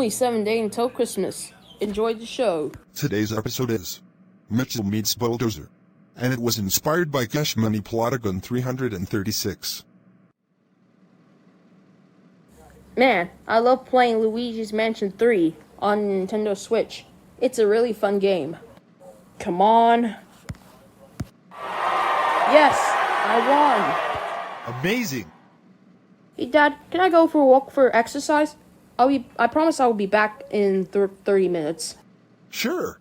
only 7 days until Christmas. Enjoy the show. Today's episode is Mitchell Meets Bulldozer, and it was inspired by Cash Money Plotagon 336. Man, I love playing Luigi's Mansion 3 on Nintendo Switch. It's a really fun game. Come on. Yes, I won. Amazing! Hey Dad, can I go for a walk for exercise? I promise I will be back in 30 minutes. Sure.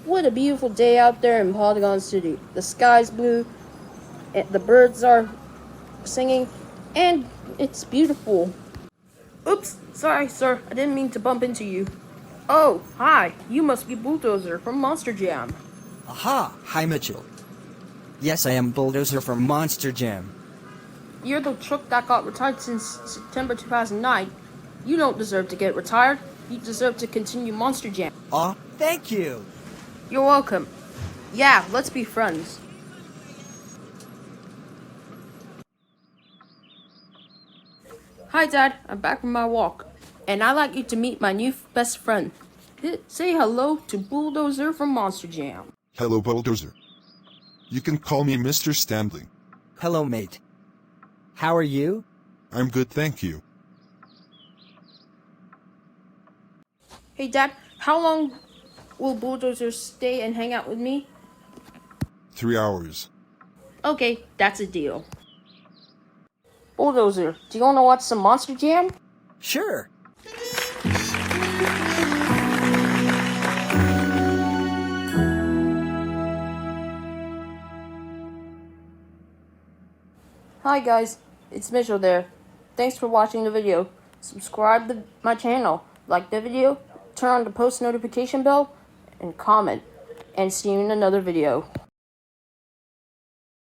What a beautiful day out there in Plotagon City. The sky's blue, and the birds are singing, and it's beautiful. Oops, sorry sir, I didn't mean to bump into you. Oh, hi, you must be Bulldozer from Monster Jam. Aha! Hi, Mitchell. Yes, I am Bulldozer from Monster Jam. You're the truck that got retired since September 2009. You don't deserve to get retired. You deserve to continue Monster Jam. Aw, thank you! You're welcome. Yeah, let's be friends. Hi Dad, I'm back from my walk. And I'd like you to meet my new best friend. Say hello to Bulldozer from Monster Jam. Hello, Bulldozer. You can call me Mr. Standling. Hello, mate. How are you? I'm good, thank you. Hey Dad, how long will Bulldozer stay and hang out with me? 3 hours. Okay, that's a deal. Bulldozer, do you want to watch some Monster Jam? Sure. Hi guys, it's Mitchell there. Thanks for watching the video. Subscribe to my channel, like the video, turn on the post notification bell, and comment. And see you in another video.